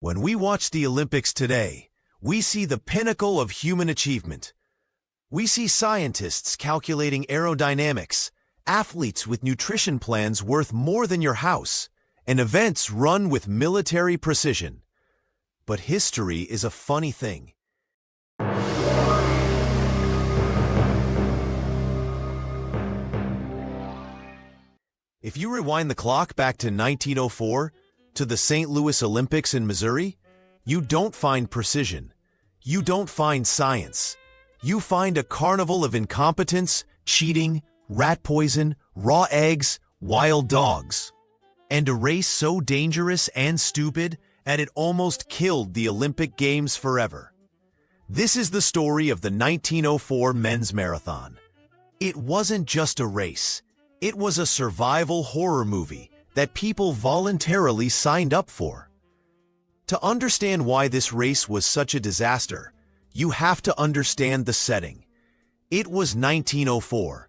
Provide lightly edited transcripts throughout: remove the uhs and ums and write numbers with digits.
When we watch the Olympics today, we see the pinnacle of human achievement. We see scientists calculating aerodynamics, athletes with nutrition plans worth more than your house, and events run with military precision. But history is a funny thing. If you rewind the clock back to 1904, to the St. Louis Olympics in Missouri, you don't find precision. You don't find science. You find a carnival of incompetence, cheating, rat poison, raw eggs, wild dogs. And a race so dangerous and stupid that it almost killed the Olympic Games forever. This is the story of the 1904 men's marathon. It wasn't just a race. It was a survival horror movie that people voluntarily signed up for. To understand why this race was such a disaster, you have to understand the setting. It was 1904.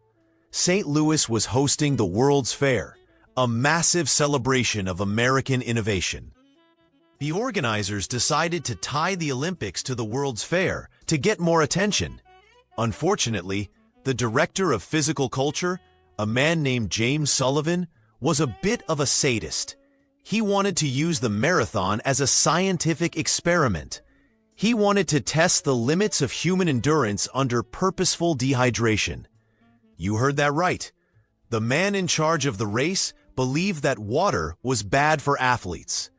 St. Louis was hosting the World's Fair, a massive celebration of American innovation. The organizers decided to tie the Olympics to the World's Fair to get more attention. Unfortunately, the director of physical culture, a man named James Sullivan, was a bit of a sadist. He wanted to use the marathon as a scientific experiment. He wanted to test the limits of human endurance under purposeful dehydration. You heard that right. The man in charge of the race believed that water was bad for athletes.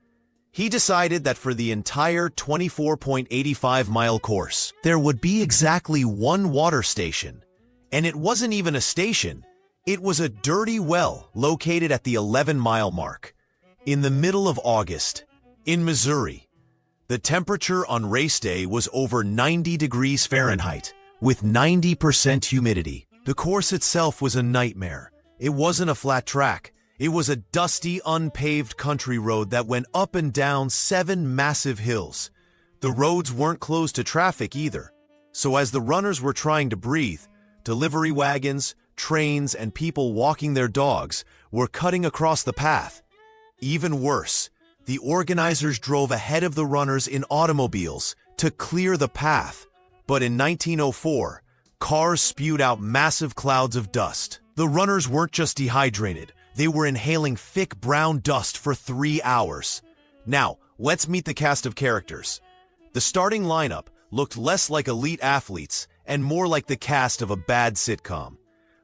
He decided that for the entire 24.85-mile course, there would be exactly one water station. And it wasn't even a station. It was a dirty well located at the 11-mile mark. In the middle of August, in Missouri, the temperature on race day was over 90 degrees Fahrenheit, with 90% humidity. The course itself was a nightmare. It wasn't a flat track. It was a dusty, unpaved country road that went up and down 7 massive hills. The roads weren't closed to traffic either. So as the runners were trying to breathe, delivery wagons, trains, and people walking their dogs were cutting across the path. Even worse, the organizers drove ahead of the runners in automobiles to clear the path. But in 1904, cars spewed out massive clouds of dust. The runners weren't just dehydrated, they were inhaling thick brown dust for 3 hours. Now, let's meet the cast of characters. The starting lineup looked less like elite athletes and more like the cast of a bad sitcom.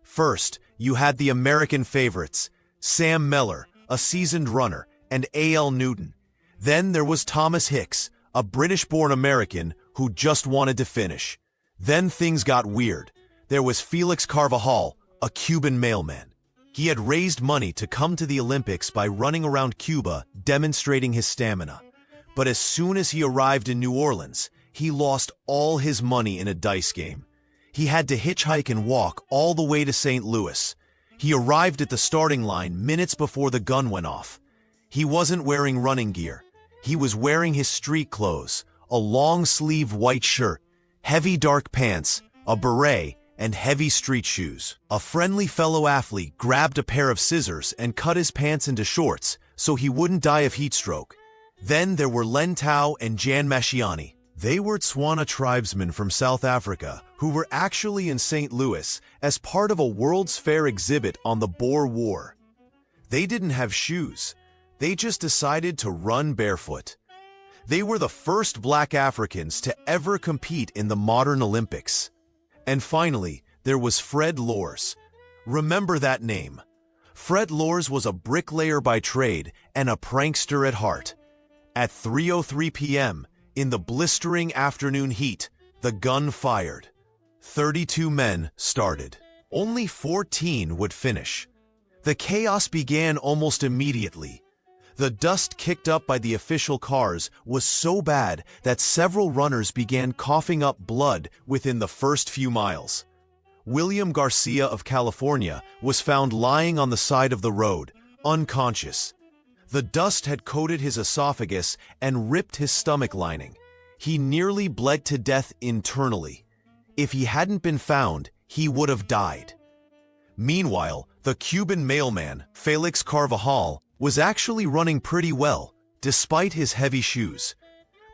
First, you had the American favorites, Sam Mellor, a seasoned runner, and A.L. Newton. Then there was Thomas Hicks, a British-born American who just wanted to finish. Then things got weird. There was Felix Carvajal, a Cuban mailman. He had raised money to come to the Olympics by running around Cuba, demonstrating his stamina. But as soon as he arrived in New Orleans, he lost all his money in a dice game. He had to hitchhike and walk all the way to St. Louis. He arrived at the starting line minutes before the gun went off. He wasn't wearing running gear. He was wearing his street clothes, a long-sleeve white shirt, heavy dark pants, a beret, and heavy street shoes. A friendly fellow athlete grabbed a pair of scissors and cut his pants into shorts so he wouldn't die of heat stroke. Then there were Len Tao and Jan Masciani. They were Tswana tribesmen from South Africa who were actually in St. Louis as part of a World's Fair exhibit on the Boer War. They didn't have shoes. They just decided to run barefoot. They were the first black Africans to ever compete in the modern Olympics. And finally, there was Fred Lors. Remember that name. Fred Lors was a bricklayer by trade and a prankster at heart. At 3:03 p.m., in the blistering afternoon heat, the gun fired. 32 men started. Only 14 would finish. The chaos began almost immediately. The dust kicked up by the official cars was so bad that several runners began coughing up blood within the first few miles. William Garcia of California was found lying on the side of the road, unconscious. The dust had coated his esophagus and ripped his stomach lining. He nearly bled to death internally. If he hadn't been found, he would have died. Meanwhile, the Cuban mailman, Felix Carvajal, was actually running pretty well. despite his heavy shoes.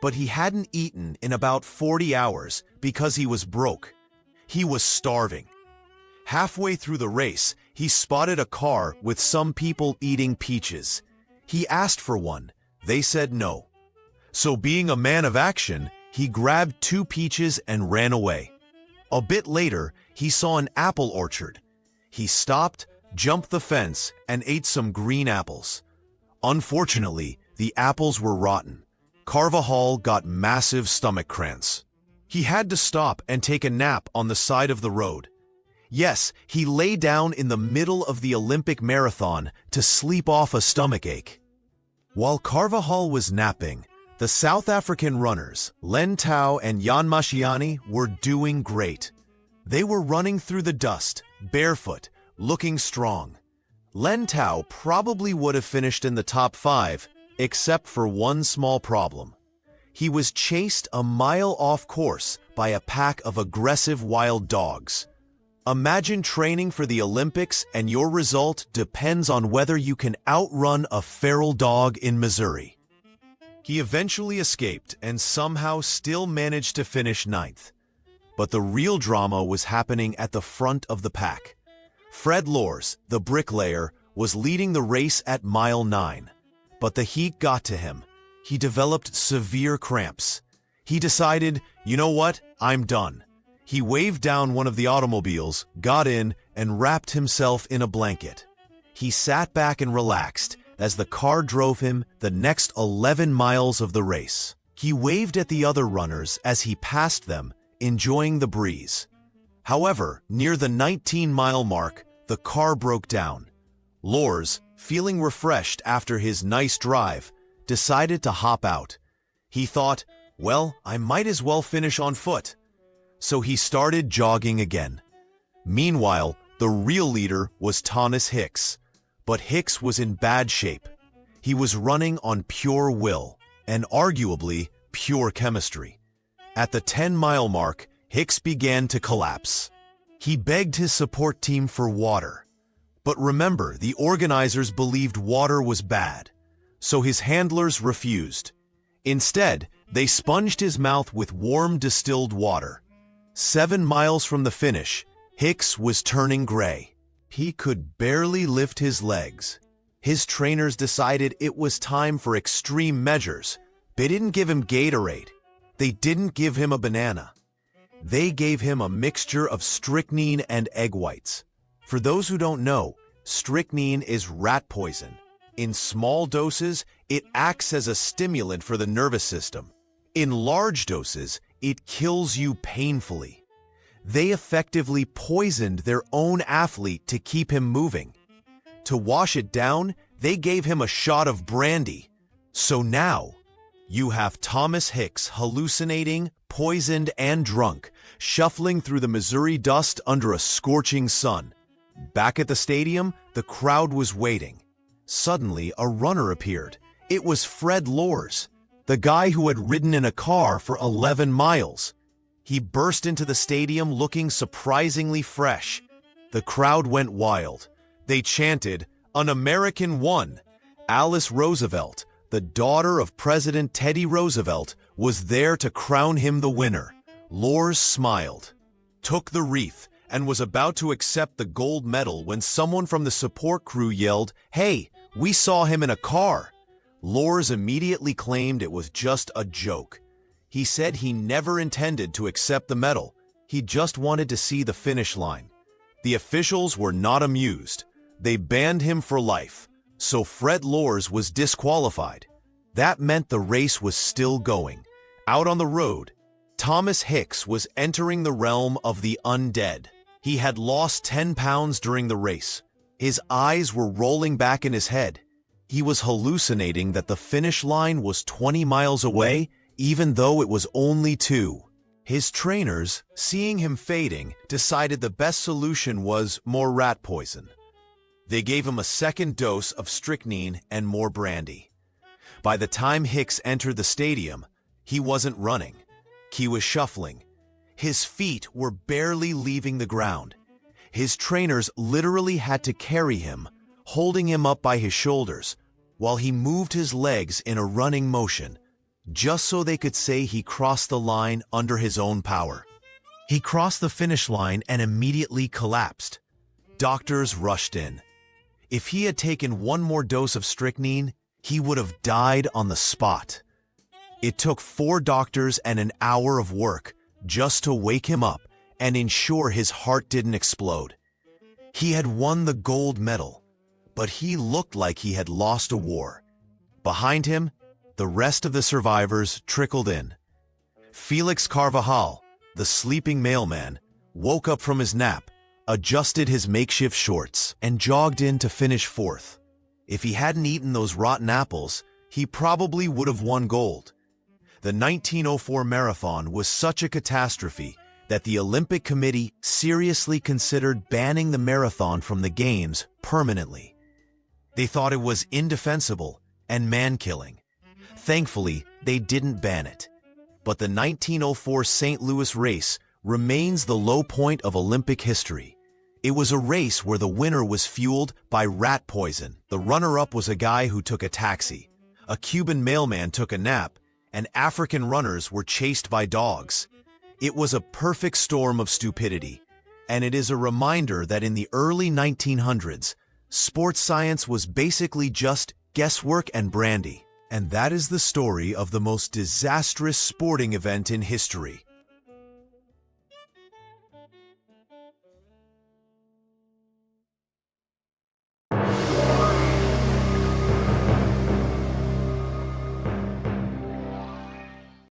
But he hadn't eaten in about 40 hours because he was broke. He was starving. Halfway through the race, he spotted a car with some people eating peaches. He asked for one. They said no. So being a man of action, he grabbed 2 peaches and ran away. A bit later, he saw an apple orchard. He stopped, jumped the fence, and ate some green apples. Unfortunately, the apples were rotten. Carvajal got massive stomach cramps. He had to stop and take a nap on the side of the road. Yes, he lay down in the middle of the Olympic marathon to sleep off a stomachache. While Carvajal was napping, the South African runners, Len Tau and Jan Mashiani, were doing great. They were running through the dust, barefoot, looking strong. Len Tau probably would have finished in the top 5, except for one small problem. He was chased a mile off course by a pack of aggressive wild dogs. Imagine training for the Olympics and your result depends on whether you can outrun a feral dog in Missouri. He eventually escaped and somehow still managed to finish 9th. But the real drama was happening at the front of the pack. Fred Lors, the bricklayer, was leading the race at mile 9. But the heat got to him. He developed severe cramps. He decided, you know what, I'm done. He waved down one of the automobiles, got in, and wrapped himself in a blanket. He sat back and relaxed as the car drove him the next 11 miles of the race. He waved at the other runners as he passed them, enjoying the breeze. However, near the 19-mile mark, the car broke down. Lors, feeling refreshed after his nice drive, decided to hop out. He thought, well, I might as well finish on foot. So he started jogging again. Meanwhile, the real leader was Thomas Hicks. But Hicks was in bad shape. He was running on pure will, and arguably pure chemistry. At the 10-mile mark, Hicks began to collapse. He begged his support team for water. But remember, the organizers believed water was bad, so his handlers refused. Instead, they sponged his mouth with warm distilled water. 7 miles from the finish, Hicks was turning gray. He could barely lift his legs. His trainers decided it was time for extreme measures. They didn't give him Gatorade. They didn't give him a banana. They gave him a mixture of strychnine and egg whites. For those who don't know, strychnine is rat poison. In small doses, it acts as a stimulant for the nervous system. In large doses, it kills you painfully. They effectively poisoned their own athlete to keep him moving. To wash it down, they gave him a shot of brandy. So now, you have Thomas Hicks hallucinating, poisoned, and drunk, shuffling through the Missouri dust under a scorching sun. Back at the stadium, the crowd was waiting. Suddenly, a runner appeared. It was Fred Lors, the guy who had ridden in a car for 11 miles. He burst into the stadium looking surprisingly fresh. The crowd went wild. They chanted, "An American won!" Alice Roosevelt, the daughter of President Teddy Roosevelt, was there to crown him the winner. Lors smiled, took the wreath, and was about to accept the gold medal when someone from the support crew yelled, "Hey, we saw him in a car!" Lors immediately claimed it was just a joke. He said he never intended to accept the medal. He just wanted to see the finish line. The officials were not amused. They banned him for life. So Fred Lors was disqualified. That meant the race was still going. Out on the road, Thomas Hicks was entering the realm of the undead. He had lost 10 pounds during the race. His eyes were rolling back in his head. He was hallucinating that the finish line was 20 miles away, even though it was only 2. His trainers, seeing him fading, decided the best solution was more rat poison. They gave him a second dose of strychnine and more brandy. By the time Hicks entered the stadium, he wasn't running. He was shuffling. His feet were barely leaving the ground. His trainers literally had to carry him, holding him up by his shoulders, while he moved his legs in a running motion, just so they could say he crossed the line under his own power. He crossed the finish line and immediately collapsed. Doctors rushed in. If he had taken one more dose of strychnine, he would have died on the spot. It took 4 doctors and an hour of work just to wake him up and ensure his heart didn't explode. He had won the gold medal, but he looked like he had lost a war. Behind him, the rest of the survivors trickled in. Felix Carvajal, the sleeping mailman, woke up from his nap, adjusted his makeshift shorts, and jogged in to finish 4th. If he hadn't eaten those rotten apples, he probably would have won gold. The 1904 marathon was such a catastrophe that the Olympic Committee seriously considered banning the marathon from the Games permanently. They thought it was indefensible and man-killing. Thankfully, they didn't ban it. But the 1904 St. Louis race remains the low point of Olympic history. It was a race where the winner was fueled by rat poison. The runner-up was a guy who took a taxi. A Cuban mailman took a nap, and African runners were chased by dogs. It was a perfect storm of stupidity, and it is a reminder that in the early 1900s, sports science was basically just guesswork and brandy. And that is the story of the most disastrous sporting event in history.